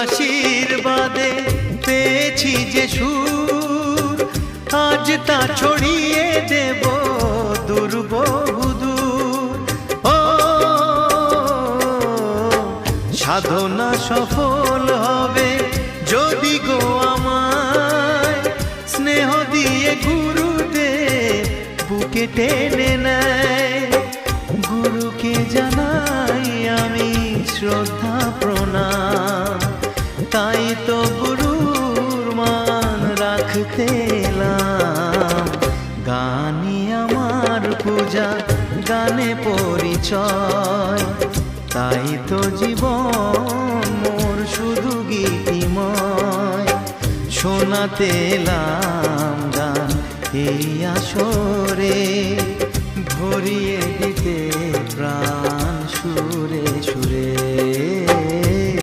আশীর্বাদে পেয়েছি যে সুর, আজ তা ছড়িয়ে দেব দূর বহুদূর। ও সাধনা সফল হবে যদি গো আমায় স্নেহ দিয়ে গুরুদেব বুকে টেনে নেয়। গুরুকে জানাই আমি শ্রদ্ধা প্রণাম, তাই তো গুরুর মান রাখতে এলাম। গানই আমার পূজা, গানে পরিচয়, তাই তো জীবন মোর শুধু গীতিময়। শোনাতে এলাম গান এই আসরে, ভরিয়ে দিতে প্রাণ সুর।